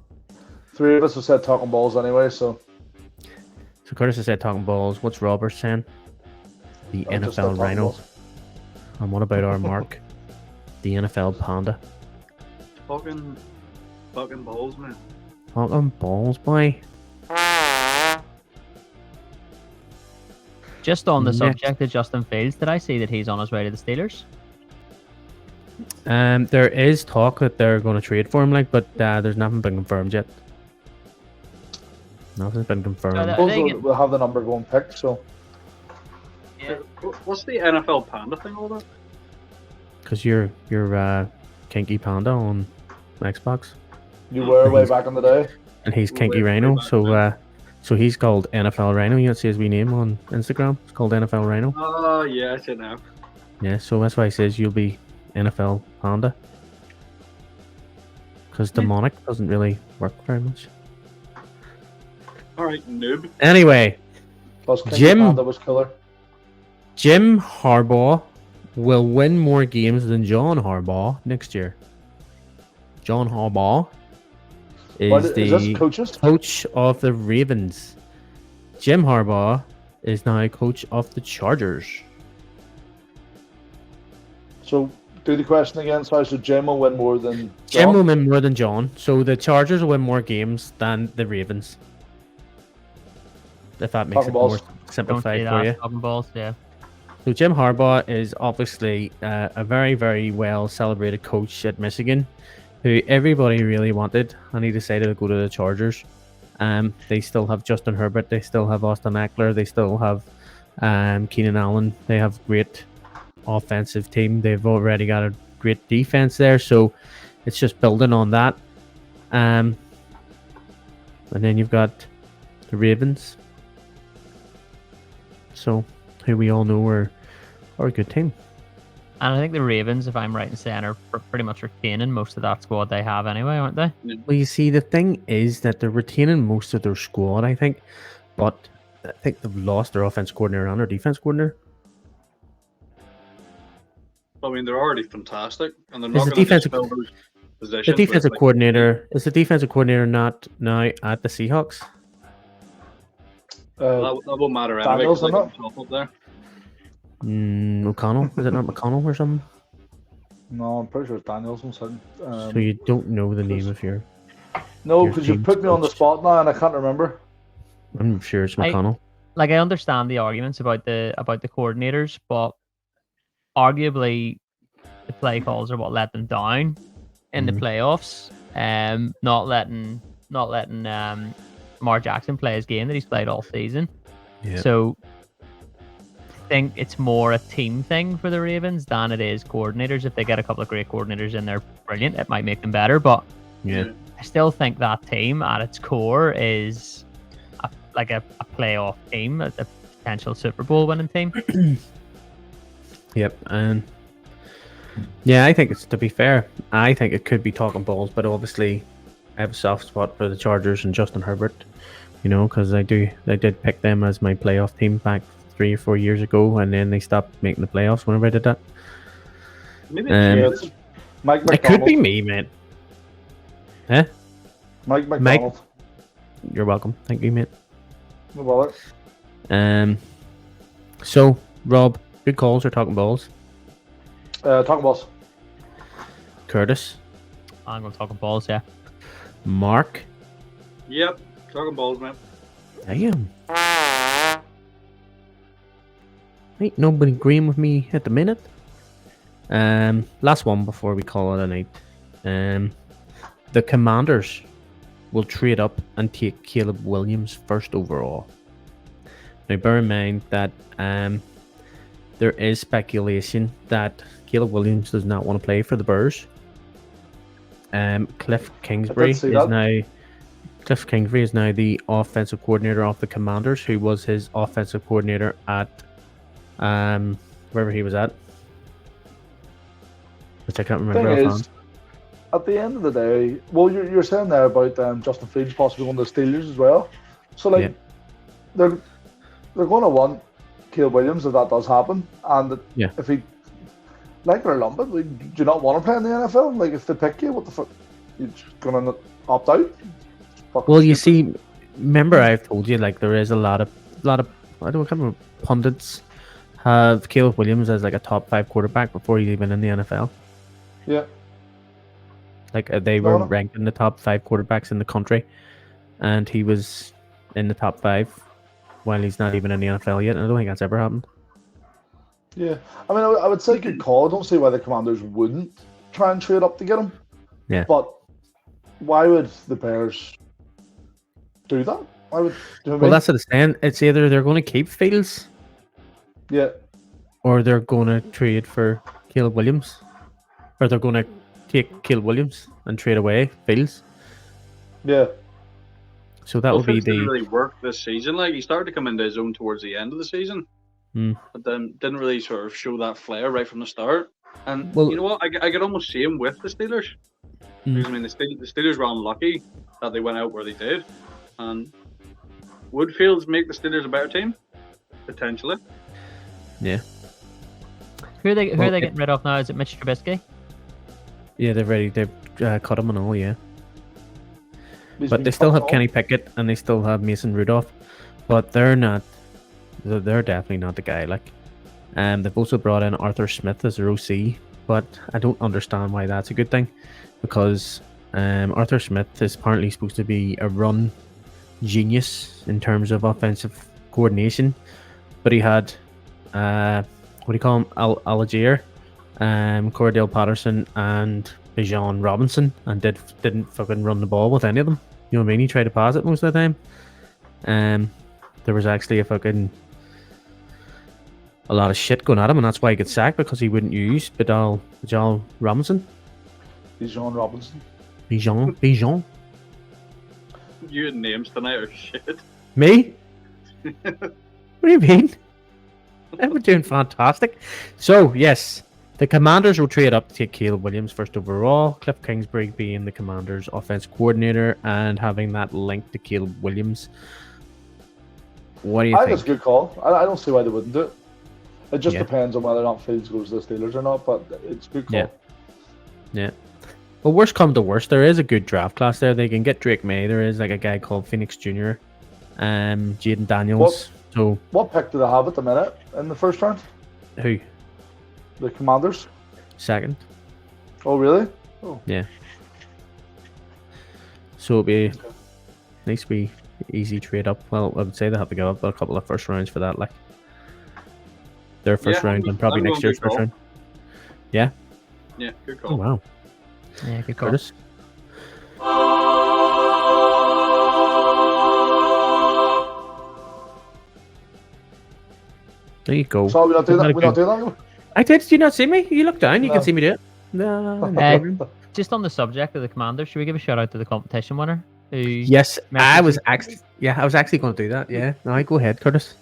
[SPEAKER 1] three of us have said talking balls anyway, so
[SPEAKER 2] So Curtis has said talking balls. What's Robert saying? The
[SPEAKER 1] I'll just say
[SPEAKER 2] NFL
[SPEAKER 1] talking
[SPEAKER 2] Rhino.
[SPEAKER 1] balls.
[SPEAKER 2] And what about our Marc? The NFL Panda.
[SPEAKER 4] Talking balls, man.
[SPEAKER 2] Talking balls, boy.
[SPEAKER 3] Just on the
[SPEAKER 2] Next.
[SPEAKER 3] subject of Justin Fields, did I see that he's on his way to the Steelers?
[SPEAKER 2] There is talk that they're going to trade for him, but there's nothing been confirmed yet. Nothing's been confirmed.
[SPEAKER 3] that-
[SPEAKER 1] We'll have the number going picked, so
[SPEAKER 3] Yeah.
[SPEAKER 4] What's the NFL Panda thing all about?
[SPEAKER 2] Because you're Kinky Panda on Xbox,
[SPEAKER 1] you were way back in the day.
[SPEAKER 2] and he's
[SPEAKER 4] Way
[SPEAKER 2] Kinky
[SPEAKER 4] back
[SPEAKER 2] Rhino.
[SPEAKER 4] then.
[SPEAKER 2] So he's called NFL Rhino. You don't see his wee name on Instagram. It's called NFL Rhino.
[SPEAKER 4] Oh, yeah, I see it now.
[SPEAKER 2] Yeah, so that's why he says you'll be NFL Panda. Because demonic doesn't really work very much.
[SPEAKER 4] Alright, noob.
[SPEAKER 2] Anyway,
[SPEAKER 1] Plus, King
[SPEAKER 2] Jim-
[SPEAKER 1] Panda was killer.
[SPEAKER 2] Jim Harbaugh will win more games than John Harbaugh next year. John Harbaugh is
[SPEAKER 1] Is
[SPEAKER 2] the
[SPEAKER 1] this coaches?
[SPEAKER 2] coach of the Ravens. Jim Harbaugh is now coach of the Chargers.
[SPEAKER 1] So do the question again. So Jim will win more than
[SPEAKER 2] Jim
[SPEAKER 1] John?
[SPEAKER 2] will win more than John, so the Chargers will win more games than the Ravens. If that makes
[SPEAKER 1] Talking
[SPEAKER 2] it more
[SPEAKER 1] balls.
[SPEAKER 3] Don't
[SPEAKER 2] simplified
[SPEAKER 3] see
[SPEAKER 2] for
[SPEAKER 3] that.
[SPEAKER 2] you.
[SPEAKER 3] Talking balls, yeah.
[SPEAKER 2] So Jim Harbaugh is obviously a very, very well celebrated coach at Michigan, who everybody really wanted, and he decided to go to the Chargers. They still have Justin Herbert, they still have Austin Eckler, they still have Keenan Allen. They have great offensive team. They've already got a great defense there, so it's just building on that. And then you've got the Ravens. So who we all know are a good team.
[SPEAKER 3] And I think the Ravens, if I'm right in saying, are pretty much retaining most of that squad they have anyway, aren't they?
[SPEAKER 2] Well, you see, the thing is that they're retaining most of their squad, I think, but I think they've lost their offense coordinator and their defense coordinator.
[SPEAKER 4] I mean, they're already fantastic, and they're
[SPEAKER 2] Is
[SPEAKER 4] not
[SPEAKER 2] the
[SPEAKER 4] going to
[SPEAKER 2] defensive-
[SPEAKER 4] fill those positions.
[SPEAKER 2] The
[SPEAKER 4] with,
[SPEAKER 2] defensive
[SPEAKER 4] like,
[SPEAKER 2] coordinator is the defensive coordinator not now at the Seahawks?
[SPEAKER 4] that won't matter anyway.
[SPEAKER 1] Daniels,
[SPEAKER 4] 'Cause they got
[SPEAKER 1] isn't
[SPEAKER 4] top up there.
[SPEAKER 2] O'Connell, is it not McConnell or something?
[SPEAKER 1] No, I'm pretty sure it's Daniels.
[SPEAKER 2] So you don't know the name of your?
[SPEAKER 1] No,
[SPEAKER 2] your
[SPEAKER 1] because you
[SPEAKER 2] team's
[SPEAKER 1] put me on the
[SPEAKER 2] coach.
[SPEAKER 1] spot now and I can't remember.
[SPEAKER 2] I'm sure it's McConnell.
[SPEAKER 3] I understand the arguments about the coordinators, but arguably the play calls are what let them down in the playoffs. Not letting Lamar Jackson play his game that he's played all season.
[SPEAKER 2] Yeah.
[SPEAKER 3] So I think it's more a team thing for the Ravens than it is coordinators. If they get a couple of great coordinators in there, brilliant. It might make them better, but
[SPEAKER 2] Yeah.
[SPEAKER 3] I still think that team at its core is a playoff team, a potential Super Bowl winning team.
[SPEAKER 2] Yep, and yeah, I think it's, to be fair, I think it could be Talkin Balls, but obviously I have a soft spot for the Chargers and Justin Herbert, because I did pick them as my playoff team back 3 or 4 years ago, and then they stopped making the playoffs whenever I did that.
[SPEAKER 4] Maybe
[SPEAKER 1] It's Mike
[SPEAKER 2] It could be
[SPEAKER 1] McDonald.
[SPEAKER 2] me, man. Huh?
[SPEAKER 1] Mike McDonald.
[SPEAKER 2] You're welcome. Thank you, mate.
[SPEAKER 1] No bother.
[SPEAKER 2] So Rob, good calls or Talkin Balls?
[SPEAKER 1] Talking Balls.
[SPEAKER 2] Curtis,
[SPEAKER 3] I'm going to talk balls, yeah.
[SPEAKER 2] Mark.
[SPEAKER 4] Yep, Talkin Balls, man.
[SPEAKER 2] Damn. Ain't nobody agreeing with me at the minute. Last one before we call it a night. The Commanders will trade up and take Caleb Williams first overall. Now bear in mind that there is speculation that Caleb Williams does not want to play for the Bears. Cliff Kingsbury
[SPEAKER 1] see that.
[SPEAKER 2] is now the offensive coordinator of the Commanders, who was his offensive coordinator at wherever he was at, which I can't remember
[SPEAKER 1] Thing
[SPEAKER 2] offhand.
[SPEAKER 1] is, at the end of the day, well, you're saying there about Justin Fields possibly going to the Steelers as well. So like, they're going to want Caleb Williams if that does happen, and
[SPEAKER 2] Yeah.
[SPEAKER 1] if he like it or lump it, like, do you not want to play in the NFL? Like, if they pick you, what the fuck? You're just gonna opt out? Fucking
[SPEAKER 2] Well, you
[SPEAKER 1] stupid.
[SPEAKER 2] see, remember I've told you, like, there is a lot of I can't remember, pundits have Caleb Williams as like a top 5 quarterback before he's even in the NFL.
[SPEAKER 1] Yeah.
[SPEAKER 2] Like they were
[SPEAKER 1] No.
[SPEAKER 2] ranked in the top 5 quarterbacks in the country, and he was in the top 5 while he's not even in the NFL yet. And I don't think that's ever happened.
[SPEAKER 1] Yeah, I mean, I would say good call. I don't see why the Commanders wouldn't try and trade up to get him.
[SPEAKER 2] Yeah.
[SPEAKER 1] But why would the Bears do that? Why would? Do you know what I
[SPEAKER 2] Well,
[SPEAKER 1] mean?
[SPEAKER 2] that's what it's saying. It's either they're going to keep Fields
[SPEAKER 1] Yeah,
[SPEAKER 2] or they're going to trade for Caleb Williams, or they're going to take Caleb Williams and trade away Fields.
[SPEAKER 1] yeah,
[SPEAKER 2] So that would be
[SPEAKER 4] Fields didn't
[SPEAKER 2] the
[SPEAKER 4] really work this season. Like, he started to come into his own towards the end of the season, but then didn't really sort of show that flair right from the start. And
[SPEAKER 2] Well-
[SPEAKER 4] you know what? I could almost see him with the Steelers. Because, I mean, the Steelers were unlucky that they went out where they did. And would Fields make the Steelers a better team? Potentially.
[SPEAKER 2] yeah.
[SPEAKER 3] Who are they
[SPEAKER 2] Well,
[SPEAKER 3] getting rid of now? Is it Mitch Trubisky?
[SPEAKER 2] Yeah, they've cut him and all, yeah.
[SPEAKER 1] He's
[SPEAKER 2] But
[SPEAKER 1] been
[SPEAKER 2] they still
[SPEAKER 1] cut
[SPEAKER 2] have
[SPEAKER 1] off.
[SPEAKER 2] Kenny Pickett and they still have Mason Rudolph, but they're definitely not the guy. Like, they've also brought in Arthur Smith as their OC, but I don't understand why that's a good thing, because Arthur Smith is apparently supposed to be a run genius in terms of offensive coordination, but he had what do you call him, Algier, Cordell Patterson, and Bijan Robinson, and didn't fucking run the ball with any of them. You know what I mean? He tried to pass it most of the time. There was actually a lot of shit going at him, and that's why he got sacked, because he wouldn't use Bijan Robinson.
[SPEAKER 1] Bijan Robinson.
[SPEAKER 2] Bijan.
[SPEAKER 4] You and names tonight are shit.
[SPEAKER 2] Me? What do you mean? I'm doing fantastic. So, yes, the Commanders will trade up to take Caleb Williams first overall. Cliff Kingsbury being the Commanders' offense coordinator and having that link to Caleb Williams. What do you
[SPEAKER 1] I think it's a
[SPEAKER 2] think?
[SPEAKER 1] good call. I don't see why they wouldn't do it. It just
[SPEAKER 2] Yeah.
[SPEAKER 1] depends on whether or not Fields goes to the Steelers or not, but it's a good call.
[SPEAKER 2] Yeah. Yeah. Well, worst come to worst, there is a good draft class there. They can get Drake May. There is like a guy called Phoenix Jr., Jaden Daniels. So
[SPEAKER 1] what pick do they have at the minute in the first round?
[SPEAKER 2] Who?
[SPEAKER 1] The Commanders.
[SPEAKER 2] Second.
[SPEAKER 1] Oh, really?
[SPEAKER 2] Oh. Yeah. So it'll be nice to be easy trade up. Well, I would say they have to give up a couple of first rounds for that, like their first round and probably next year's first round. Yeah.
[SPEAKER 4] Yeah, good call.
[SPEAKER 2] Oh wow.
[SPEAKER 3] Yeah, good call.
[SPEAKER 2] Curtis. There you go.
[SPEAKER 1] So we're not doing that. We're not doing that.
[SPEAKER 2] I did. Did you not see me? You look down. You can see me do it. No.
[SPEAKER 3] Just on the subject of the Commanders, should we give a shout out to the competition winner?
[SPEAKER 2] Yes, I was actually going to do that. Yeah. No, go ahead, Curtis.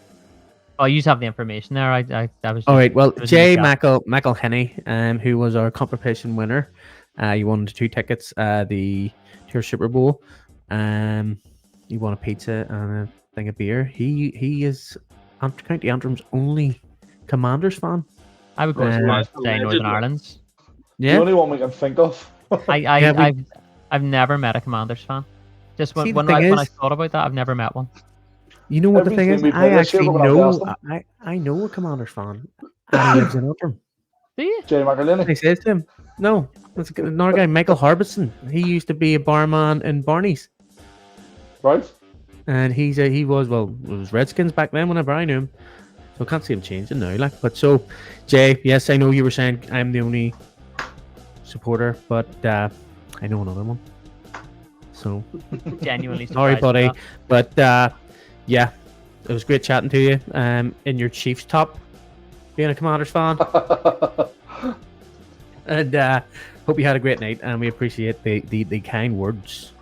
[SPEAKER 3] Oh, you have the information there. I was.
[SPEAKER 2] All right. Well, Jay McElhenney, who was our competition winner, he won 2 tickets. To your Super Bowl. He won a pizza and a thing of beer. He is County Antrim's only Commanders fan.
[SPEAKER 3] I would go as say Northern Ireland's.
[SPEAKER 1] Yeah. The only one we can think of.
[SPEAKER 3] I've never met a Commanders fan. Just when I thought about that, I've never met one.
[SPEAKER 2] You know what the thing is? I actually know. I know a Commanders fan. And he lives in Antrim.
[SPEAKER 3] Do you?
[SPEAKER 1] Jay McElhenney.
[SPEAKER 2] I said to him, no, that's another guy, Michael Harbison. He used to be a barman in Barney's.
[SPEAKER 1] Right.
[SPEAKER 2] And he was it was Redskins back then whenever I knew him. So I can't see him changing now. Like, but so, Jay, yes, I know you were saying I'm the only supporter, but I know another one. So
[SPEAKER 3] genuinely
[SPEAKER 2] sorry, buddy, but yeah, it was great chatting to you. In your Chiefs top, being a Commanders fan, and hope you had a great night, and we appreciate the kind words.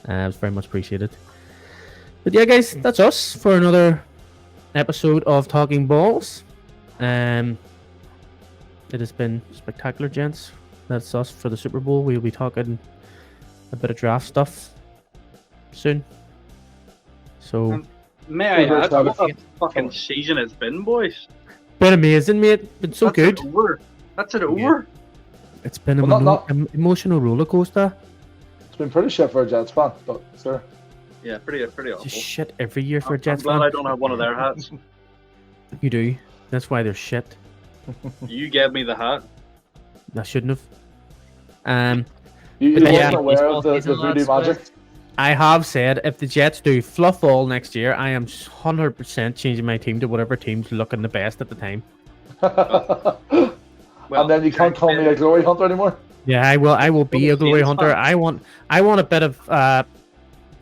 [SPEAKER 2] It was very much appreciated. But yeah, guys, that's us for another episode of Talking Balls. It has been spectacular, gents. That's us for the Super Bowl. We'll be talking a bit of draft stuff soon. So,
[SPEAKER 4] may I add, what a fucking season it's been, boys.
[SPEAKER 2] Been amazing, mate. Been so good.
[SPEAKER 4] That's it over.
[SPEAKER 2] It's been an emotional roller coaster.
[SPEAKER 1] It's been pretty shit for a Jets fan, but sure.
[SPEAKER 4] Yeah, pretty awful.
[SPEAKER 2] Just shit every year for a Jets fan.
[SPEAKER 4] I'm glad I don't have one of their hats.
[SPEAKER 2] You do. That's why they're shit.
[SPEAKER 4] You gave me the hat.
[SPEAKER 2] I shouldn't have.
[SPEAKER 1] You wasn't aware of the voodoo magic?
[SPEAKER 2] I have said if the Jets do fluff all next year, I am 100% changing my team to whatever team's looking the best at the time.
[SPEAKER 1] And then you can't call me a glory hunter anymore?
[SPEAKER 2] Yeah, I will. I will be a glory hunter. I want a bit of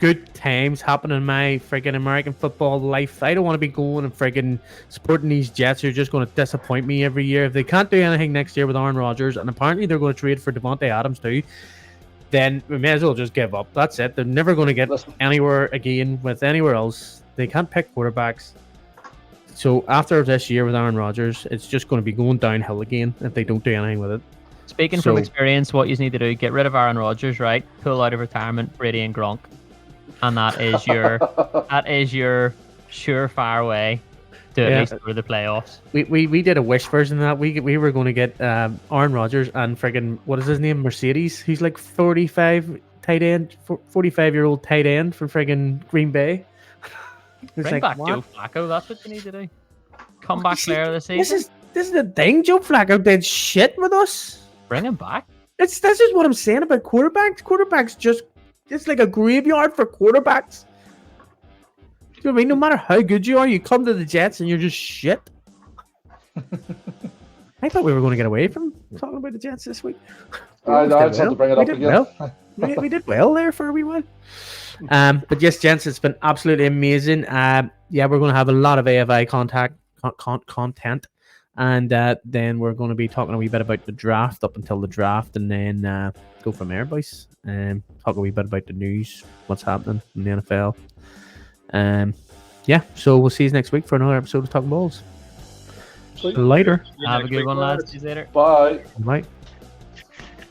[SPEAKER 2] good times happen in my friggin' American football life. I don't want to be going and friggin' supporting these Jets who are just going to disappoint me every year. If they can't do anything next year with Aaron Rodgers, and apparently they're going to trade for Devontae Adams too, then we may as well just give up. That's it. They're never going to get anywhere again with anywhere else. They can't pick quarterbacks. So after this year with Aaron Rodgers, it's just going to be going downhill again if they don't do anything with it.
[SPEAKER 3] Speaking from experience, what you need to do, get rid of Aaron Rodgers, right? Pull out of retirement Brady and Gronk. And that is your surefire way to at least through the playoffs.
[SPEAKER 2] We did a wish version of that. We were going to get Aaron Rodgers and friggin' what is his name, Mercedes. He's like 45-year-old tight end from friggin' Green Bay.
[SPEAKER 3] Bring back Joe Flacco. That's what you need to do. Comeback player of the season.
[SPEAKER 2] This is the thing. Joe Flacco did shit with us.
[SPEAKER 3] Bring him back.
[SPEAKER 2] This is what I'm saying about quarterbacks. Quarterbacks just. It's like a graveyard for quarterbacks. Do you know what I mean? No matter how good you are, you come to the Jets and you're just shit. I thought we were going to get away from talking about the Jets this week.
[SPEAKER 1] I just had to bring it up again.
[SPEAKER 2] We did well there for a wee while. But yes, gents, it's been absolutely amazing. We're going to have a lot of AFI content. And then we're going to be talking a wee bit about the draft up until the draft, and then go from there, boys. Talk a wee bit about the news, what's happening in the NFL. So we'll see you next week for another episode of Talking Balls. Later.
[SPEAKER 3] Have a good one, lads. See you later.
[SPEAKER 1] Bye.
[SPEAKER 2] Bye.